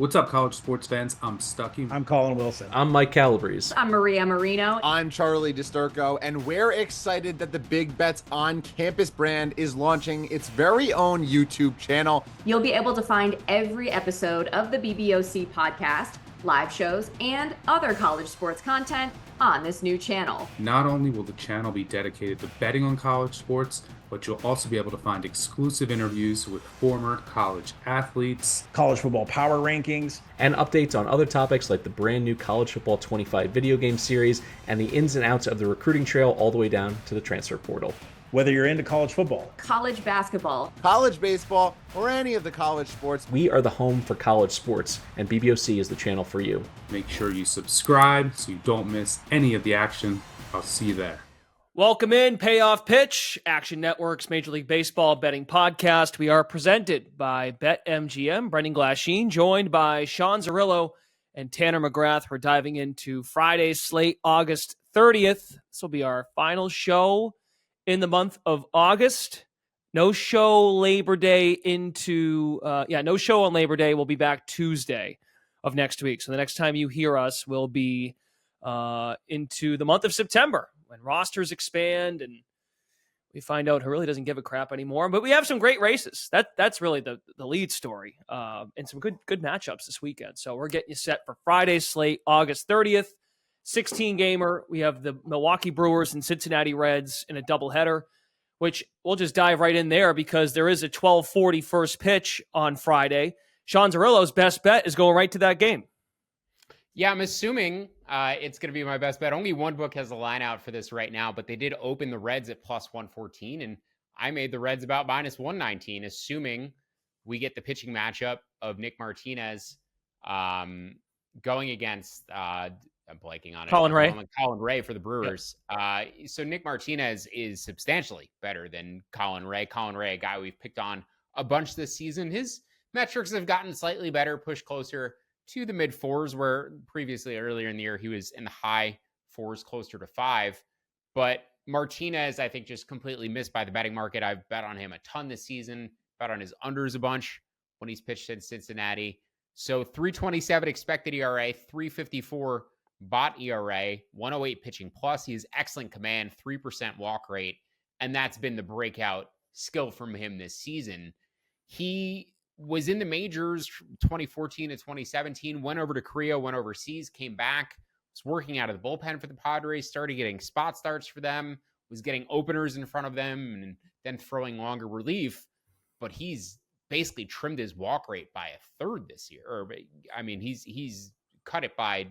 What's up, college sports fans? I'm Stuckey. I'm Colin Wilson. I'm Mike Calabrese. I'm Maria Marino. I'm Charlie DiSturco, and we're excited that the Big Bets on Campus brand is launching its very own YouTube channel. You'll be able to find every episode of the BBOC podcast, live shows, and other college sports content on this new channel. Not only will the channel be dedicated to betting on college sports, but you'll also be able to find exclusive interviews with former college athletes, college football power rankings, and updates on other topics like the brand new College Football 25 video game series and the ins and outs of the recruiting trail all the way down to the transfer portal. Whether you're into college football, college basketball, college baseball, or any of the college sports, we are the home for college sports, and BBOC is the channel for you. Make sure you subscribe so you don't miss any of the action. I'll see you there. Welcome in, Payoff Pitch, Action Network's Major League Baseball betting podcast. We are presented by BetMGM. Brendan Glasheen, joined by Sean Zerillo and Tanner McGrath. We're diving into Friday's slate, August 30th. This will be our final show in the month of August. No show Labor Day no show on Labor Day. We'll be back Tuesday of next week. So the next time you hear us will be into the month of September, when rosters expand and we find out who really doesn't give a crap anymore. But we have some great races. That's really the lead story, and some good matchups this weekend. So we're getting you set for Friday's slate, August 30th, 16-gamer. We have the Milwaukee Brewers and Cincinnati Reds in a doubleheader, which we'll just dive right in there because there is a 12:40 first pitch on Friday. Sean Zerillo's best bet is going right to that game. Yeah, I'm assuming it's going to be my best bet. Only one book has a line out for this right now, but they did open the Reds at plus 114, and I made the Reds about minus 119, assuming we get the pitching matchup of Nick Martinez going against, I'm blanking on it. Colin Ray for the Brewers. Yep. So Nick Martinez is substantially better than Colin Ray. Colin Ray, a guy we've picked on a bunch this season. His metrics have gotten slightly better, pushed closer to the mid fours, where previously earlier in the year he was in the high fours, closer to 5. But Martinez, I think, just completely missed by the betting market. I've bet on him a ton this season, bet on his unders a bunch when he's pitched in Cincinnati. So 3.27 expected ERA, 3.54 bot ERA, 108 pitching plus. He has excellent command, 3% walk rate, and that's been the breakout skill from him this season. He was in the majors 2014 to 2017, went over to Korea, went overseas, came back, was working out of the bullpen for the Padres, started getting spot starts for them, was getting openers in front of them, and then throwing longer relief. But he's basically trimmed his walk rate by a third this year. He's cut it by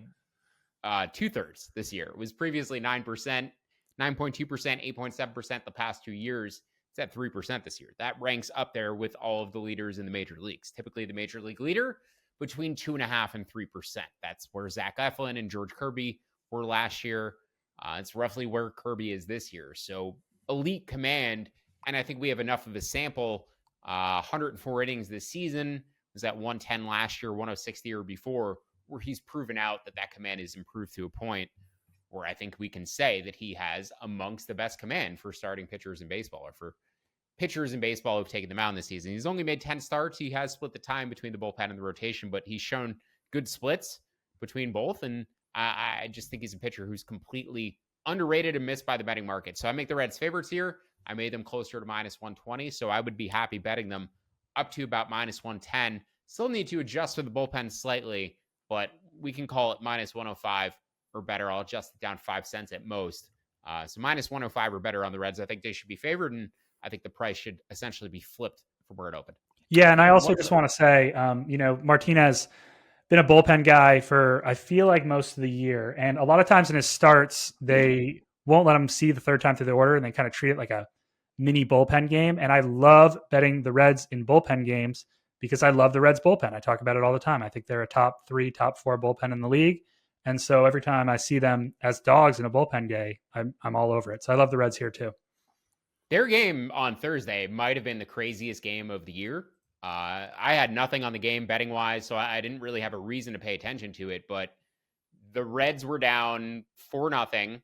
2/3 this year. It was previously 9%, 9.2%, 8.7% the past 2 years. It's at 3% this year. That ranks up there with all of the leaders in the major leagues. Typically, the major league leader between 2.5% and 3%. That's where Zach Eflin and George Kirby were last year. It's roughly where Kirby is this year. So elite command, and I think we have enough of a sample. 104 innings this season, was at 110 last year, 106 the year before, where he's proven out that command is improved to a point where I think we can say that he has amongst the best command for starting pitchers in baseball, or for pitchers in baseball who've taken the mound this season. He's only made 10 starts. He has split the time between the bullpen and the rotation, but he's shown good splits between both. And I just think he's a pitcher who's completely underrated and missed by the betting market. So I make the Reds favorites here. I made them closer to minus 120. So I would be happy betting them up to about minus 110. Still need to adjust for the bullpen slightly, but we can call it minus 105 or better. I'll adjust it down 5 cents at most. So minus 105 or better on the Reds. I think they should be favored, and I think the price should essentially be flipped from where it opened. Yeah, and I also just want to say, Martinez been a bullpen guy for, I feel like, most of the year. And a lot of times in his starts, they won't let him see the third time through the order, and they kind of treat it like a mini bullpen game. And I love betting the Reds in bullpen games because I love the Reds bullpen. I talk about it all the time. I think they're a top 3, top 4 bullpen in the league. And so every time I see them as dogs in a bullpen day, I'm all over it. So I love the Reds here too. Their game on Thursday might have been the craziest game of the year. I had nothing on the game betting wise, so I didn't really have a reason to pay attention to it. But the Reds were down 4-0,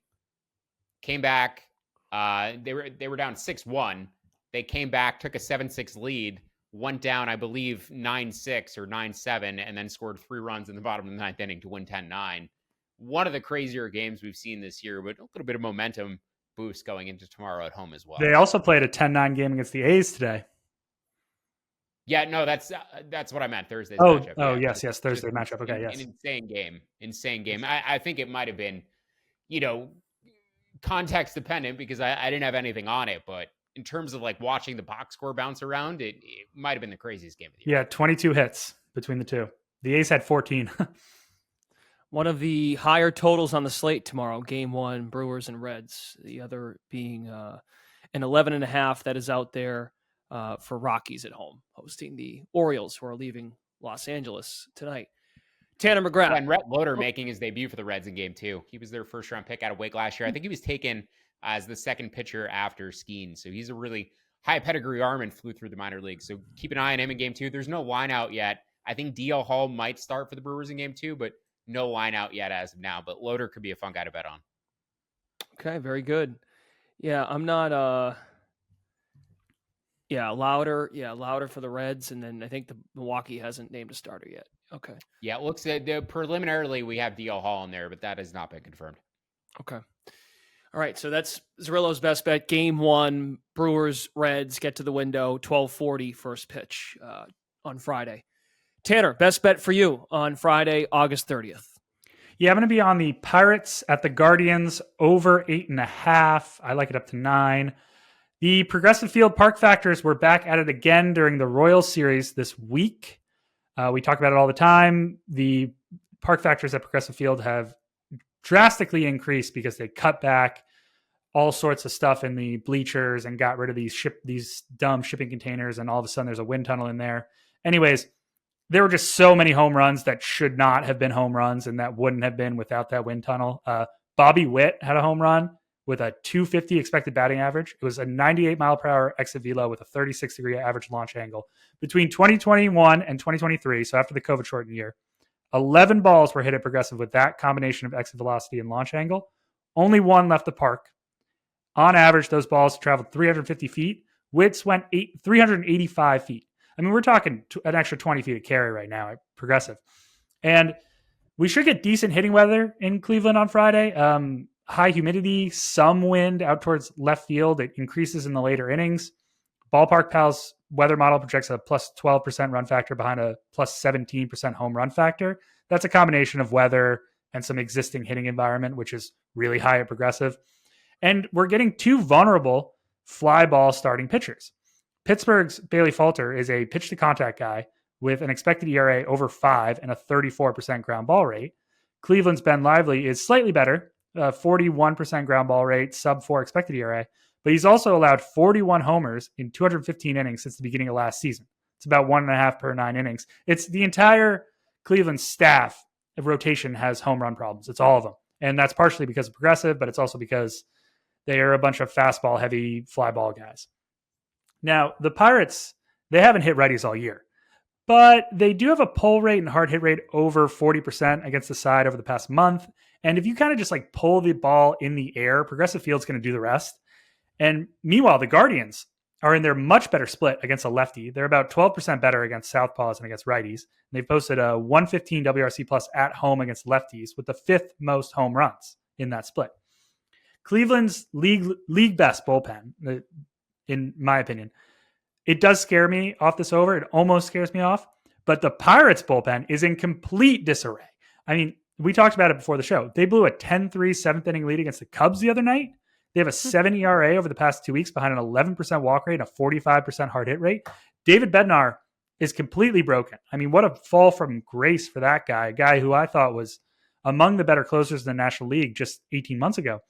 came back. They were down 6-1. They came back, took a 7-6 lead, went down, I believe, 9-6 or 9-7, and then scored 3 runs in the bottom of the 9th inning to win 10-9. One of the crazier games we've seen this year, but a little bit of momentum boost going into tomorrow at home as well. They also played a 10-9 game against the A's today. Yeah, no, that's what I meant. Thursday's Oh, matchup. oh, Yeah, yes, Thursday matchup. Okay, yes. An insane game. I think it might have been, context dependent because I didn't have anything on it, but in terms of like watching the box score bounce around, it might have been the craziest game of the year. Yeah, 22 hits between the two. The A's had 14. One of the higher totals on the slate tomorrow, game 1, Brewers and Reds. The other being an 11.5 that is out there for Rockies at home, hosting the Orioles, who are leaving Los Angeles tonight. Tanner McGrath. And Rhett Loader making his debut for the Reds in game 2. He was their first-round pick out of Wake last year. I think he was taken as the second pitcher after Skeen. So he's a really high pedigree arm and flew through the minor leagues. So keep an eye on him in game 2. There's no line out yet. I think DL Hall might start for the Brewers in game 2, but no line out yet as of now. But Loader could be a fun guy to bet on. Okay, very good. Yeah, I'm not Louder for the Reds, and then I think the Milwaukee hasn't named a starter yet. Okay. Yeah, it looks preliminarily we have DL Hall in there, but that has not been confirmed. Okay. All right, so that's Zerillo's best bet. Game 1, Brewers, Reds, get to the window, 12:40 first pitch on Friday. Tanner, best bet for you on Friday, August 30th. Yeah, I'm going to be on the Pirates at the Guardians over 8.5. I like it up to 9. The Progressive Field park factors were back at it again during the Royals series this week. We talk about it all the time. The park factors at Progressive Field have drastically increased because they cut back all sorts of stuff in the bleachers and got rid of these dumb shipping containers, and all of a sudden there's a wind tunnel in there. Anyways, there were just so many home runs that should not have been home runs and that wouldn't have been without that wind tunnel. Bobby Witt had a home run with a 250 expected batting average. It was a 98 mile per hour exit velo with a 36-degree average launch angle. Between 2021 and 2023, so after the COVID shortened year, 11 balls were hit at Progressive with that combination of exit velocity and launch angle. Only 1 left the park. On average, those balls traveled 350 feet. Witt's went 385 feet. I mean, we're talking an extra 20 feet of carry right now at Progressive. And we should get decent hitting weather in Cleveland on Friday. High humidity, some wind out towards left field. It increases in the later innings. Ballpark Pals weather model projects a plus 12% run factor behind a plus 17% home run factor. That's a combination of weather and some existing hitting environment, which is really high at Progressive. And we're getting 2 vulnerable fly ball starting pitchers. Pittsburgh's Bailey Falter is a pitch to contact guy with an expected ERA over 5 and a 34% ground ball rate. Cleveland's Ben Lively is slightly better, 41% ground ball rate, sub 4 expected ERA, but he's also allowed 41 homers in 215 innings since the beginning of last season. It's about 1.5 per 9 innings. It's the entire Cleveland staff of rotation has home run problems. It's all of them. And that's partially because of Progressive, but it's also because they are a bunch of fastball heavy fly ball guys. Now, the Pirates, they haven't hit righties all year, but they do have a pull rate and hard hit rate over 40% against the side over the past month. And if you kind of just like pull the ball in the air, Progressive Field's going to do the rest. And meanwhile, the Guardians are in their much better split against a lefty. They're about 12% better against southpaws and against righties. And they've posted a 115 WRC plus at home against lefties with the 5th most home runs in that split. Cleveland's league best bullpen, in my opinion, it does scare me off this over. It almost scares me off. But the Pirates bullpen is in complete disarray. I mean, we talked about it before the show. They blew a 10-3 7th inning lead against the Cubs the other night. They have a 7 ERA over the past 2 weeks behind an 11% walk rate and a 45% hard hit rate. David Bednar is completely broken. I mean, what a fall from grace for that guy, a guy who I thought was among the better closers in the National League just 18 months ago.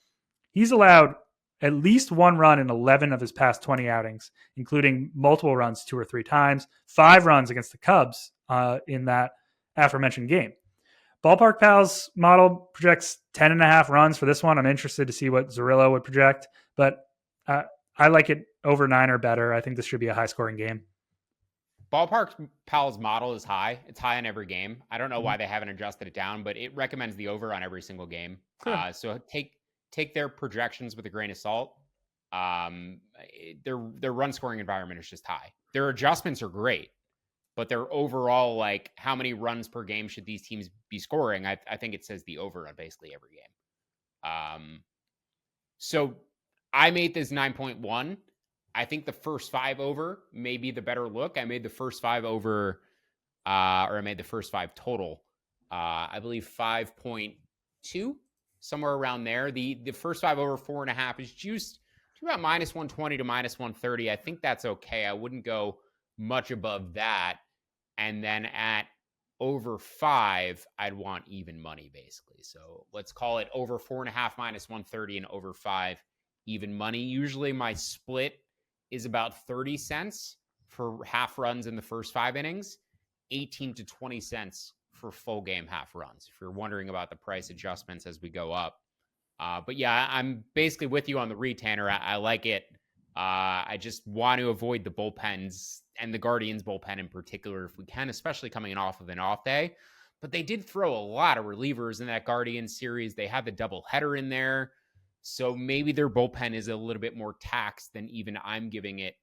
He's allowed at least 1 run in 11 of his past 20 outings, including multiple runs 2 or 3 times, 5 runs against the Cubs in that aforementioned game. Ballpark Pals model projects 10.5 runs for this one. I'm interested to see what Zerillo would project, but I like it over 9 or better. I think this should be a high-scoring game. Ballpark Pals model is high. It's high in every game. I don't know why they haven't adjusted it down, but it recommends the over on every single game. So take their projections with a grain of salt. Their run scoring environment is just high. their adjustments are great, but their overall, like, how many runs per game should these teams be scoring? I think it says the over on basically every game. So I made this 9.1. I think the first 5 over may be the better look. I made the first 5 over, or I made the first 5 total. I believe 5.2, somewhere around there. The first 5 over 4.5 is juiced to about -120 to -130. I think that's okay. I wouldn't go much above that. And then at over 5, I'd want even money, basically. So let's call it over 4.5 -130 and over 5 even money. Usually my split is about 30 cents for half runs in the first 5 innings, 18 to 20 cents for full game half runs, if you're wondering about the price adjustments as we go up. But yeah, I'm basically with you on the read, Tanner. I like it. I just want to avoid the bullpens and the Guardians bullpen in particular if we can, especially coming off of an off day. But they did throw a lot of relievers in that Guardians series. They had the doubleheader in there. So maybe their bullpen is a little bit more taxed than even I'm giving it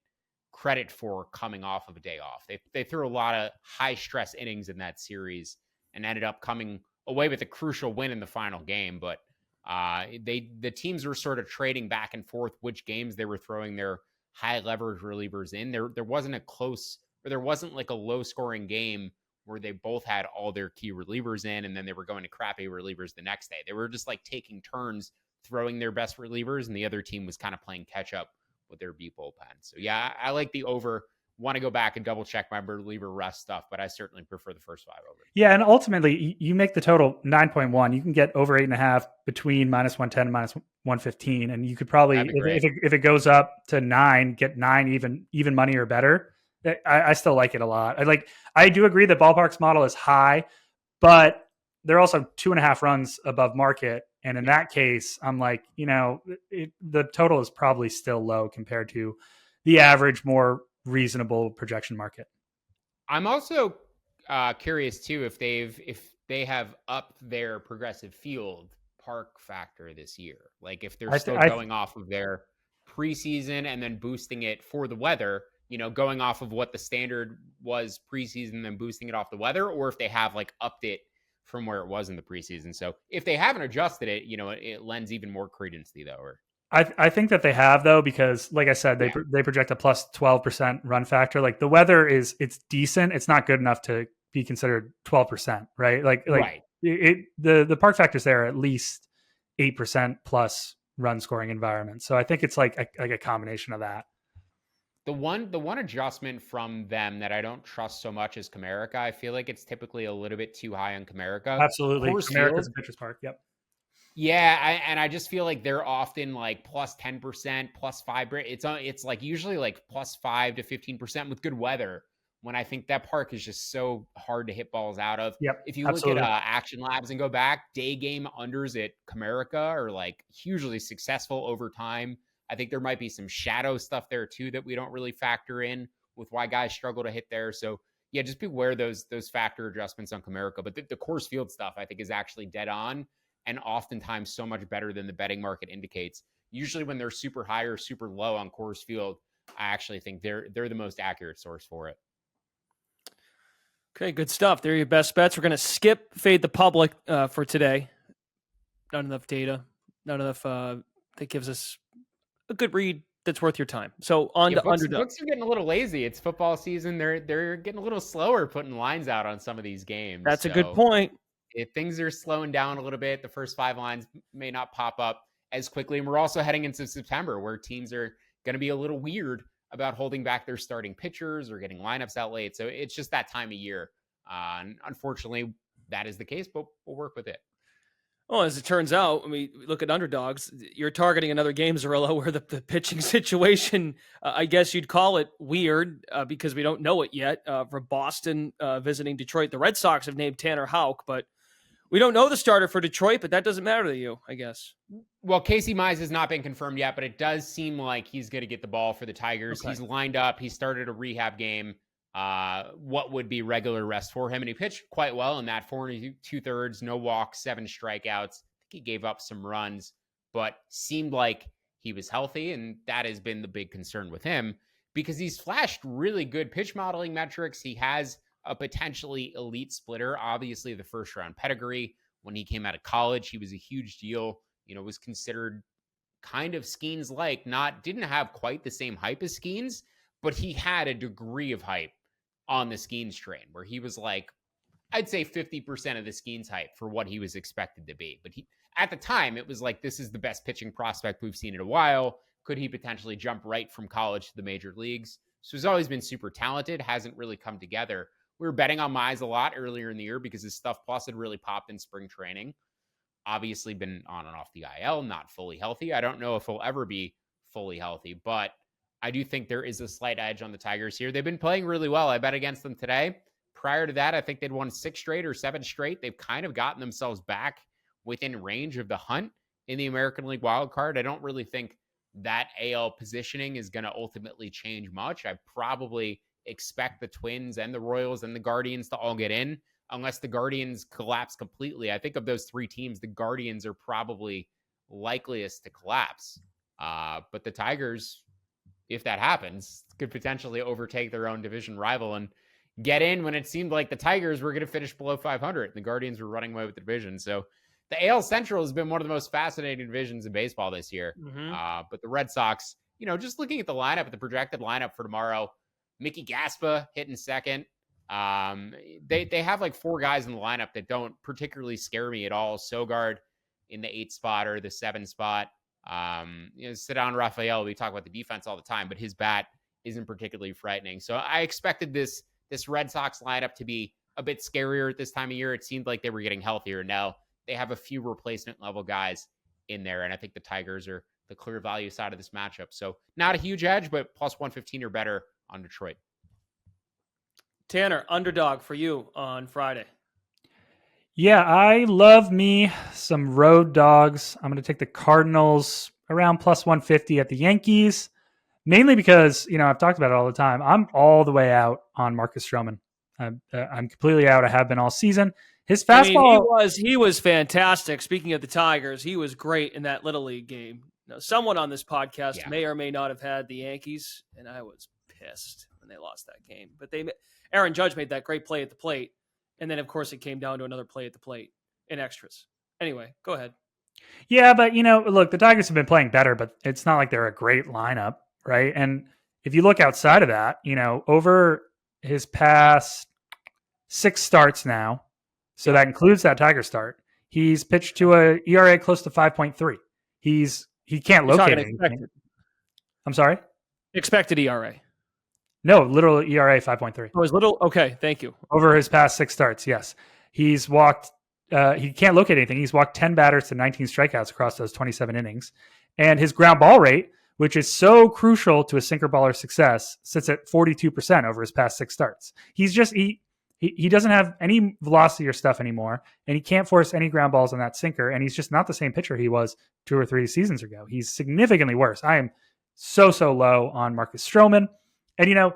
credit for coming off of a day off. They threw a lot of high stress innings in that series and ended up coming away with a crucial win in the final game. But the teams were sort of trading back and forth which games they were throwing their high leverage relievers in. There wasn't a close, or there wasn't like a low scoring game where they both had all their key relievers in and then they were going to crappy relievers the next day. They were just like taking turns throwing their best relievers, and the other team was kind of playing catch up with their B bullpen. So yeah, I like the over. Want to go back and double check my reliever rest stuff, but I certainly prefer the first 5 over. Yeah, and ultimately you make the total 9.1. You can get over 8.5 between -110 and -115, and you could probably, if it goes up to 9, get 9 even money or better. I still like it a lot. I do agree that Ballpark's model is high, but they're also 2.5 runs above market. And in that case, I'm like, the total is probably still low compared to the average, more reasonable projection market. I'm also curious too if they have upped their progressive field park factor this year. Like if they're still going off of their preseason and then boosting it for the weather, going off of what the standard was preseason, then boosting it off the weather, or if they have like upped it from where it was in the preseason. So if they haven't adjusted it, it lends even more credence to the over. I think that they have, though, because like I said, they project a plus 12% run factor. Like the weather it's decent. It's not good enough to be considered 12%, right? Right. The park factors there are at least 8% plus run scoring environment. So I think it's like a combination of that. The one adjustment from them that I don't trust so much is Comerica. I feel like it's typically a little bit too high on Comerica. Absolutely. Comerica's a pitcher's park. Yep. Yeah, I just feel like they're often like plus 10%, plus 5%. It's like usually like plus 5 to 15% with good weather. When I think that park is just so hard to hit balls out of. Yep. If you look at Action Labs and go back, day game unders at Comerica are like hugely successful over time. I think there might be some shadow stuff there too that we don't really factor in with why guys struggle to hit there. So yeah, just beware those factor adjustments on Comerica. But the Coors Field stuff I think is actually dead on, and oftentimes so much better than the betting market indicates. Usually when they're super high or super low on Coors Field, I actually think they're the most accurate source for it. Okay, good stuff. There are your best bets. We're going to skip Fade the Public for today. Not enough data. Not enough that gives us a good read that's worth your time. So on to Underdog. Books are getting a little lazy. It's football season. They're getting a little slower putting lines out on some of these games. That's a good point. If things are slowing down a little bit, the first 5 lines may not pop up as quickly. And we're also heading into September where teams are going to be a little weird about holding back their starting pitchers or getting lineups out late. So it's just that time of year. And unfortunately, that is the case, but we'll work with it. Well, as it turns out, look at underdogs. You're targeting another game, Zarrillo, where the pitching situation, I guess you'd call it weird because we don't know it yet. For Boston visiting Detroit, the Red Sox have named Tanner Houck, but we don't know the starter for Detroit, but that doesn't matter to you, I guess. Well, Casey Mize has not been confirmed yet, but it does seem like he's going to get the ball for the Tigers. Okay. He's lined up. He started a rehab game. What would be regular rest for him, and he pitched quite well in that. 4 2/3, no walks, 7 strikeouts. I think he gave up some runs, but seemed like he was healthy, and that has been the big concern with him. because he's flashed really good pitch modeling metrics. He has a potentially elite splitter, obviously the first round pedigree. When he came out of college, he was a huge deal, was considered kind of Skeens-like, didn't have quite the same hype as Skeens, but he had a degree of hype on the Skeens train where he was like, I'd say 50% of the Skeens hype for what he was expected to be. But at the time, it was like, this is the best pitching prospect we've seen in a while. Could he potentially jump right from college to the major leagues? So he's always been super talented, hasn't really come together. We were betting on Mize a lot earlier in the year because his stuff plus had really popped in spring training. Obviously been on and off the IL, not fully healthy. I don't know if he'll ever be fully healthy, but I do think there is a slight edge on the Tigers here. They've been playing really well. I bet against them today. Prior to that, I think they'd won 6 straight or 7 straight. They've kind of gotten themselves back within range of the hunt in the American League wild card. I don't really think that AL positioning is going to ultimately change much. I probably expect the Twins and the Royals and the Guardians to all get in unless the Guardians collapse completely. I think of those 3 teams, the Guardians are probably likeliest to collapse. But the Tigers, if that happens, could potentially overtake their own division rival and get in when it seemed like the Tigers were going to finish below 500. And the Guardians were running away with the division. So the AL Central has been one of the most fascinating divisions in baseball this year. But the Red Sox, just looking at the lineup, the projected lineup for tomorrow, Mickey Gaspa hitting second. They have like 4 guys in the lineup that don't particularly scare me at all. Sogard in the 8 spot or the 7 spot. Ceddanne Rafael, we talk about the defense all the time, but his bat isn't particularly frightening. So I expected this Red Sox lineup to be a bit scarier at this time of year. It seemed like they were getting healthier. Now they have a few replacement level guys in there. And I think the Tigers are the clear value side of this matchup. So not a huge edge, but plus 115 or better on Detroit. Tanner, underdog for you on Friday. Yeah, I love me some road dogs. I'm going to take the Cardinals around plus 150 at the Yankees, mainly because, I've talked about it all the time. I'm all the way out on Marcus Stroman. I'm completely out. I have been all season. His fastball. He was fantastic. Speaking of the Tigers, he was great in that Little League game. Now, someone on this podcast may or may not have had the Yankees, and I was pissed when they lost that game. But Aaron Judge made that great play at the plate. And then, of course, it came down to another play at the plate in extras. Anyway, go ahead. Yeah, but, look, the Tigers have been playing better, but it's not like they're a great lineup, right? And if you look outside of that, over his past 6 starts now, so that includes that Tiger start, he's pitched to a ERA close to 5.3. He can't locate anything. I'm sorry? Expected ERA. No, literal ERA 5.3. Oh, his little. Okay, thank you. Over his past 6 starts, yes. He's walked, he can't locate anything. He's walked 10 batters to 19 strikeouts across those 27 innings. And his ground ball rate, which is so crucial to a sinker baller's success, sits at 42% over his past 6 starts. He's just, he doesn't have any velocity or stuff anymore, and he can't force any ground balls on that sinker, and he's just not the same pitcher he was 2 or 3 seasons ago. He's significantly worse. I am so low on Marcus Stroman. And,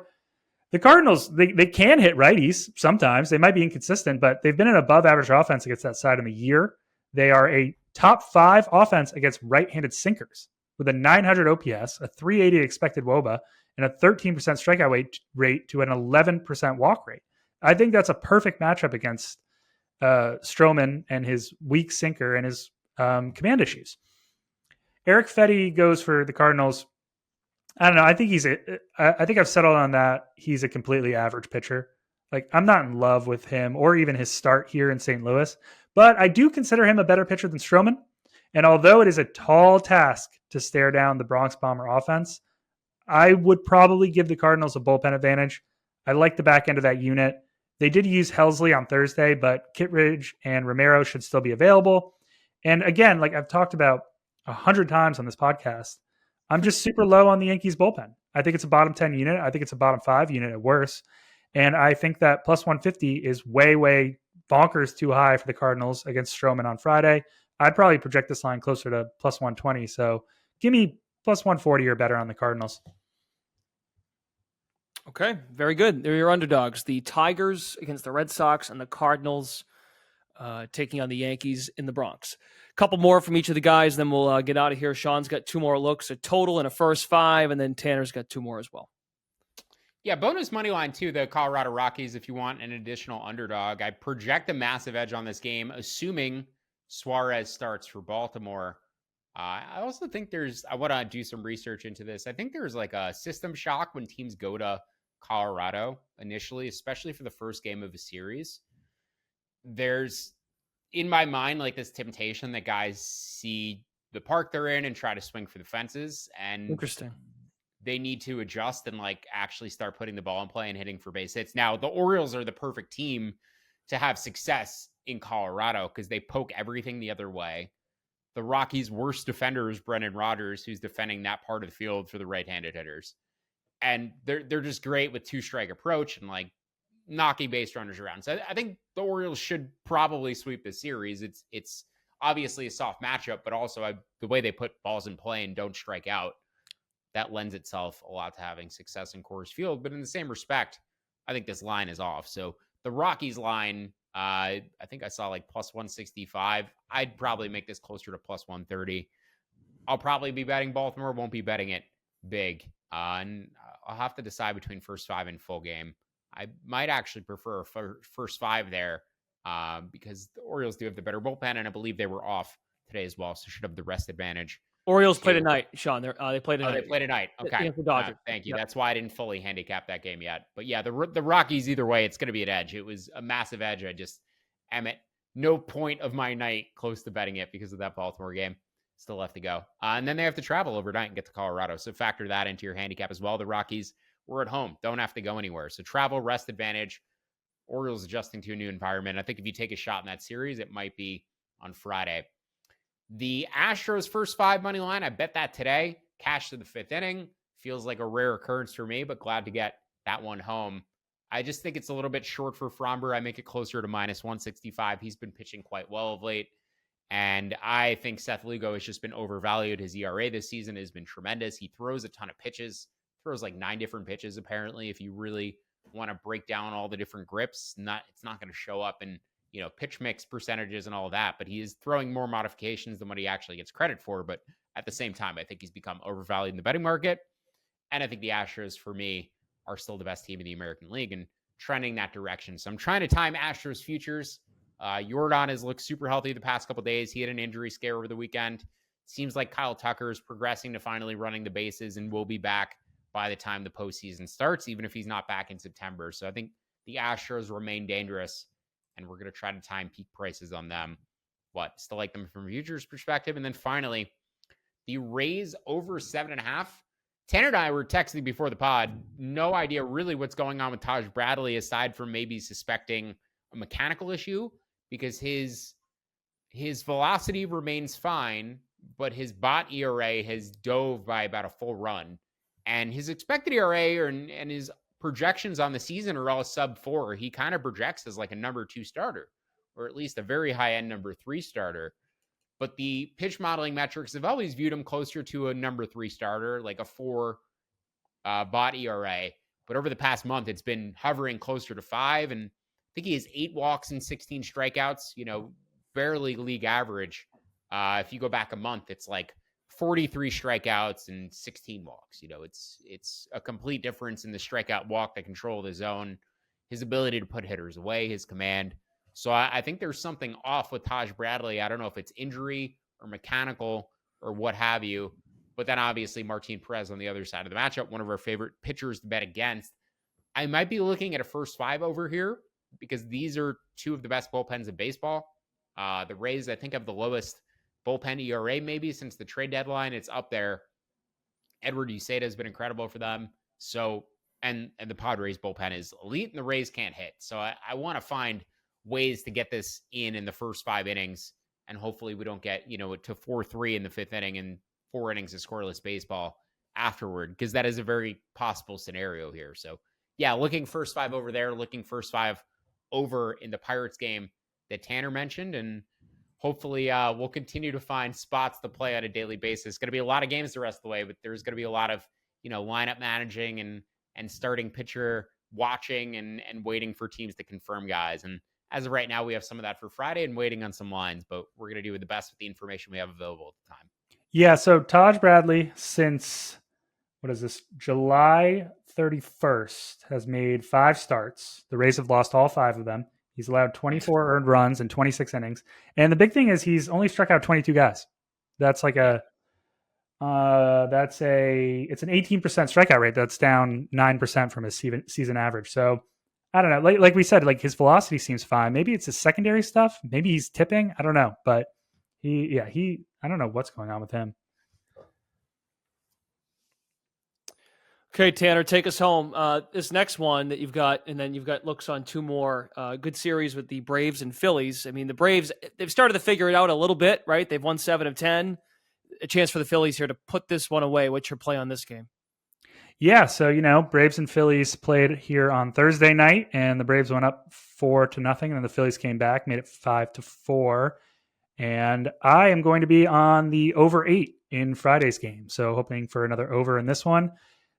the Cardinals, they can hit righties sometimes. They might be inconsistent, but they've been an above-average offense against that side in the year. They are a top 5 offense against right-handed sinkers with a 900 OPS, a 380 expected WOBA, and a 13% strikeout rate to an 11% walk rate. I think that's a perfect matchup against Stroman and his weak sinker and his command issues. Eric Fetty goes for the Cardinals. I don't know. I think I've settled on that. He's a completely average pitcher. Like, I'm not in love with him or even his start here in St. Louis, but I do consider him a better pitcher than Stroman. And although it is a tall task to stare down the Bronx Bomber offense, I would probably give the Cardinals a bullpen advantage. I like the back end of that unit. They did use Helsley on Thursday, but Kittredge and Romero should still be available. And again, like I've talked about 100 times on this podcast, I'm just super low on the Yankees bullpen. I think it's a bottom 10 unit. I think it's a bottom 5 unit at worst. And I think that plus 150 is way bonkers too high for the Cardinals against Stroman on Friday. I'd probably project this line closer to plus 120. So give me plus 140 or better on the Cardinals. Okay, very good. They're your underdogs. The Tigers against the Red Sox and the Cardinals taking on the Yankees in the Bronx. Couple more from each of the guys, then we'll get out of here. Sean's got 2 more looks, a total and a first 5, and then Tanner's got 2 more as well. Yeah, bonus money line too, the Colorado Rockies, if you want an additional underdog. I project a massive edge on this game, assuming Suarez starts for Baltimore. I also think I want to do some research into this. I think there's like a system shock when teams go to Colorado initially, especially for the first game of a series. There's, in my mind, like this temptation that guys see the park they're in and try to swing for the fences. And Interesting. they need to adjust and like actually start putting the ball in play and hitting for base hits. Now, the Orioles are the perfect team to have success in Colorado because they poke everything the other way. The Rockies' worst defender is Brendan Rodgers, who's defending that part of the field for the right-handed hitters. And they're just great with two-strike approach and like knocking base runners around. So I think the Orioles should probably sweep this series. It's obviously a soft matchup, but also the way they put balls in play and don't strike out, that lends itself a lot to having success in Coors Field. But in the same respect, I think this line is off. So the Rockies line, I think I saw like plus 165. I'd probably make this closer to plus 130. I'll probably be betting Baltimore, won't be betting it big. And I'll have to decide between first five and full game. I might actually prefer first five there because the Orioles do have the better bullpen, and I believe they were off today as well, so should have the rest advantage. Orioles play tonight, Sean. They play tonight. Oh, they play tonight. Okay. Thank you. Yep. That's why I didn't fully handicap that game yet. But yeah, the Rockies, either way, it's going to be an edge. It was a massive edge. I just am at no point of my night close to betting it because of that Baltimore game. Still left to go. And then they have to travel overnight and get to Colorado. So factor that into your handicap as well. The Rockies were at home. Don't have to go anywhere. So travel, rest advantage. Orioles adjusting to a new environment. I think if you take a shot in that series, it might be on Friday. The Astros first five money line, I bet that today. Cash to the fifth inning. Feels like a rare occurrence for me, but glad to get that one home. I just think it's a little bit short for Fromber. I make it closer to minus 165. He's been pitching quite well of late. And I think Seth Lugo has just been overvalued. His ERA this season has been tremendous. He throws a ton of pitches, throws like 9 different pitches, apparently. If you really want to break down all the different grips, it's not going to show up in, pitch mix percentages and all that, but he is throwing more modifications than what he actually gets credit for. But at the same time, I think he's become overvalued in the betting market. And I think the Astros, for me, are still the best team in the American League and trending that direction. So I'm trying to time Astros futures. Jordan has looked super healthy the past couple of days. He had an injury scare over the weekend. Seems like Kyle Tucker is progressing to finally running the bases and will be back by the time the postseason starts, even if he's not back in September. So I think the Astros remain dangerous, and we're going to try to time peak prices on them. Still like them from a futures perspective. And then finally, the Rays over 7.5. Tanner and I were texting before the pod. No idea really what's going on with Taj Bradley, aside from maybe suspecting a mechanical issue, because his velocity remains fine, but his BOT ERA has dove by about a full run. And his expected ERA and his projections on the season are all sub 4. He kind of projects as like a number 2 starter, or at least a very high-end number 3 starter. But the pitch modeling metrics have always viewed him closer to a number 3 starter, like a 4 BOT ERA. But over the past month, it's been hovering closer to 5. And I think he has 8 walks and 16 strikeouts, barely league average. If you go back a month, it's like 43 strikeouts and 16 walks. It's a complete difference in the strikeout walk, the control of the zone, his ability to put hitters away, his command. So I think there's something off with Taj Bradley. I don't know if it's injury or mechanical or what have you. But then obviously Martin Perez on the other side of the matchup, one of our favorite pitchers to bet against. I might be looking at a first 5 over here because these are 2 of the best bullpens in baseball. The Rays, I think, have the lowest bullpen ERA maybe since the trade deadline. It's up there. Edward Uceda has been incredible for them. So, and the Padres bullpen is elite and the Rays can't hit. So I want to find ways to get this in the first 5 innings. And hopefully we don't get, to 4-3 in the 5th inning and 4 innings of scoreless baseball afterward, because that is a very possible scenario here. So yeah, looking first 5 over there, looking first 5 over in the Pirates game that Tanner mentioned. And hopefully we'll continue to find spots to play on a daily basis. Going to be a lot of games the rest of the way, but there's going to be a lot of, lineup managing and starting pitcher watching and waiting for teams to confirm guys. And as of right now, we have some of that for Friday and waiting on some lines, but we're going to do the best with the information we have available at the time. Yeah, so Taj Bradley, since, July 31st, has made 5 starts. The Rays have lost all 5 of them. He's allowed 24 earned runs in 26 innings. And the big thing is he's only struck out 22 guys. That's like it's an 18% strikeout rate. That's down 9% from his season average. So I don't know. Like we said, like his velocity seems fine. Maybe it's his secondary stuff. Maybe he's tipping. I don't know. But I don't know what's going on with him. Okay, Tanner, take us home. This next one that you've got, and then you've got looks on 2 more good series with the Braves and Phillies. I mean, the Braves, they've started to figure it out a little bit, right? They've won 7 of 10. A chance for the Phillies here to put this one away. What's your play on this game? Yeah, so, Braves and Phillies played here on Thursday night, and the Braves went up 4-0, and then the Phillies came back, made it 5-4. And I am going to be on the over 8 in Friday's game, so hoping for another over in this one.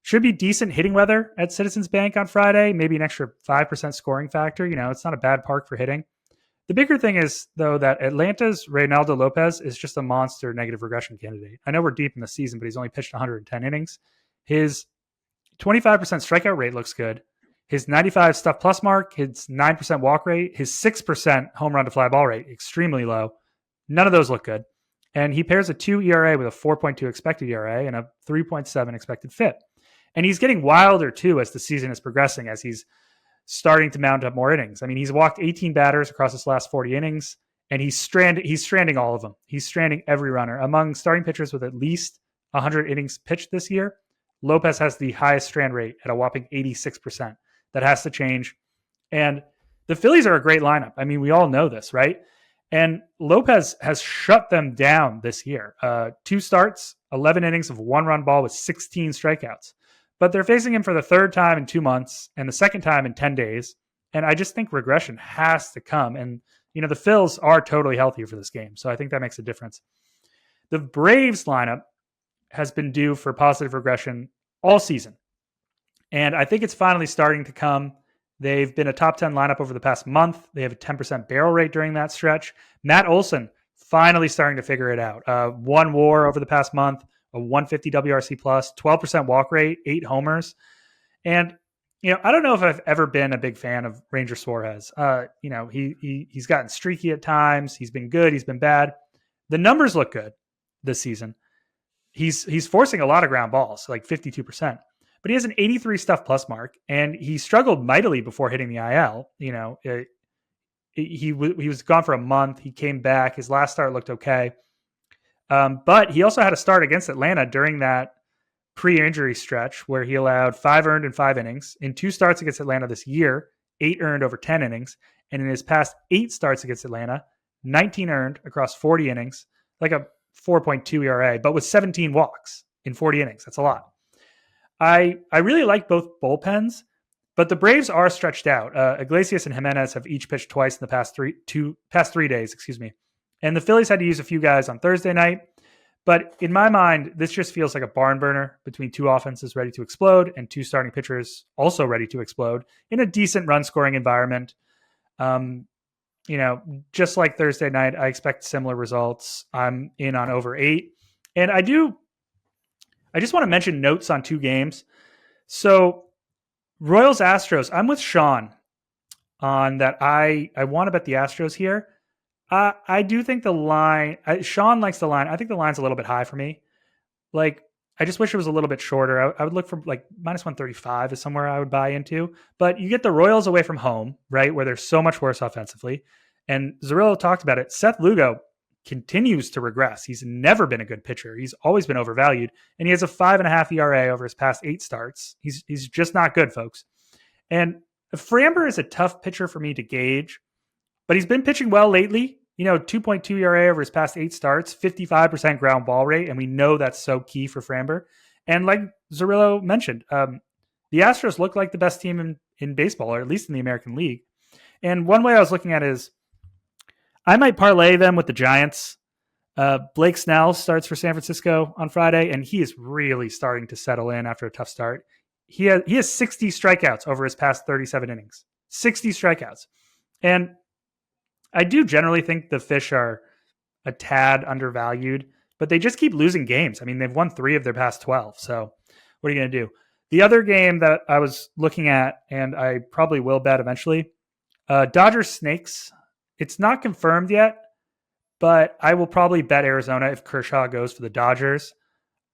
Should be decent hitting weather at Citizens Bank on Friday, maybe an extra 5% scoring factor. It's not a bad park for hitting. The bigger thing is, though, that Atlanta's Reynaldo Lopez is just a monster negative regression candidate. I know we're deep in the season, but he's only pitched 110 innings. His 25% strikeout rate looks good. His 95 stuff plus mark, his 9% walk rate, his 6% home run to fly ball rate, extremely low. None of those look good. And he pairs a 2 ERA with a 4.2 expected ERA and a 3.7 expected FIP. And he's getting wilder, too, as the season is progressing, as he's starting to mount up more innings. I mean, he's walked 18 batters across his last 40 innings, and he's stranding all of them. He's stranding every runner. Among starting pitchers with at least 100 innings pitched this year, Lopez has the highest strand rate at a whopping 86%. That has to change. And the Phillies are a great lineup. I mean, we all know this, right? And Lopez has shut them down this year. 2 starts, 11 innings of 1-run ball with 16 strikeouts. But they're facing him for the 3rd time in 2 months and the 2nd time in 10 days. And I just think regression has to come. And, the Phils are totally healthy for this game. So I think that makes a difference. The Braves lineup has been due for positive regression all season. And I think it's finally starting to come. They've been a top 10 lineup over the past month. They have a 10% barrel rate during that stretch. Matt Olson finally starting to figure it out. 1 WAR over the past month, a 150 WRC plus, 12% walk rate, 8 homers. And, I don't know if I've ever been a big fan of Ranger Suarez. He's gotten streaky at times. He's been good. He's been bad. The numbers look good this season. He's forcing a lot of ground balls, like 52%. But he has an 83 stuff plus mark, and he struggled mightily before hitting the IL. He was gone for a month. He came back. His last start looked okay. But he also had a start against Atlanta during that pre-injury stretch where he allowed 5 earned in 5 innings. In 2 starts against Atlanta this year, 8 earned over 10 innings. And in his past 8 starts against Atlanta, 19 earned across 40 innings, like a 4.2 ERA, but with 17 walks in 40 innings. That's a lot. I really like both bullpens, but the Braves are stretched out. Iglesias and Jimenez have each pitched twice in the past 3 days, And the Phillies had to use a few guys on Thursday night. But in my mind, this just feels like a barn burner between 2 offenses ready to explode and 2 starting pitchers also ready to explode in a decent run scoring environment. Just like Thursday night, I expect similar results. I'm in on over 8. And I just want to mention notes on 2 games. So Royals Astros, I'm with Sean on that. I want to bet the Astros here. I do think the line, Sean likes the line. I think the line's a little bit high for me. Like, I just wish it was a little bit shorter. I would look for like minus 135 is somewhere I would buy into. But you get the Royals away from home, right, where they're so much worse offensively. And Zerillo talked about it. Seth Lugo continues to regress. He's never been a good pitcher. He's always been overvalued. And he has a 5.5 ERA over his past 8 starts. He's just not good, folks. And Framber is a tough pitcher for me to gauge, but he's been pitching well lately. 2.2 ERA over his past 8 starts, 55% ground ball rate, and we know that's so key for Framber. And like Zerillo mentioned, the Astros look like the best team in baseball, or at least in the American League. And one way I was looking at it is I might parlay them with the Giants. Blake Snell starts for San Francisco on Friday, and he is really starting to settle in after a tough start. He has 60 strikeouts over his past 37 innings. 60 strikeouts. And I do generally think the Fish are a tad undervalued, but they just keep losing games. I mean, they've won 3 of their past 12. So what are you going to do? The other game that I was looking at, and I probably will bet eventually, Dodgers Snakes. It's not confirmed yet, but I will probably bet Arizona if Kershaw goes for the Dodgers.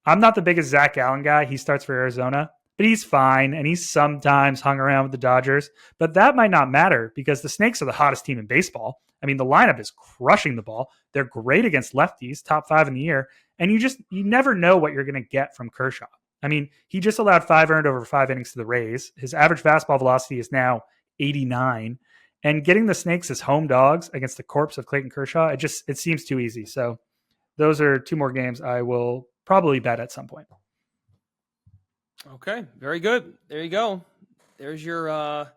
I'm not the biggest Zach Allen guy. He starts for Arizona, but he's fine, and he's sometimes hung around with the Dodgers. But that might not matter because the Snakes are the hottest team in baseball. I mean, the lineup is crushing the ball. They're great against lefties, top 5 in the year, and you never know what you're going to get from Kershaw. I mean, he just allowed 5 earned over 5 innings to the Rays. His average fastball velocity is now 89. And getting the Snakes as home dogs against the corpse of Clayton Kershaw, it seems too easy. So those are 2 more games I will probably bet at some point. Okay, very good. There you go. There's your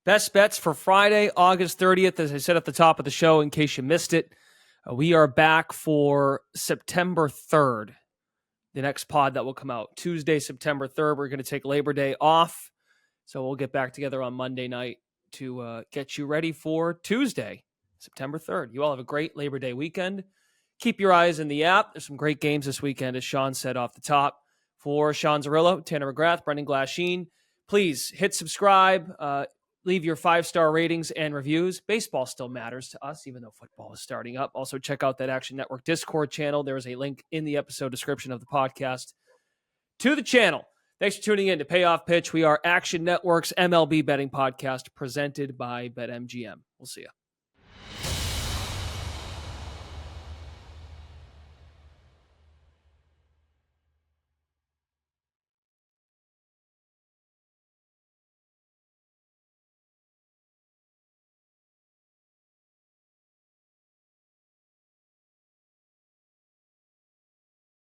best bets for Friday, August 30th. As I said at the top of the show, in case you missed it, we are back for September 3rd. The next pod that will come out Tuesday, September 3rd. We're going to take Labor Day off. So we'll get back together on Monday night to get you ready for Tuesday, September 3rd. You all have a great Labor Day weekend. Keep your eyes in the app. There's some great games this weekend, as Sean said off the top. For Sean Zerillo, Tanner McGrath, Brendan Glasheen, please hit subscribe. Leave your 5-star ratings and reviews. Baseball still matters to us, even though football is starting up. Also, check out that Action Network Discord channel. There is a link in the episode description of the podcast to the channel. Thanks for tuning in to Payoff Pitch. We are Action Network's MLB betting podcast presented by BetMGM. We'll see you.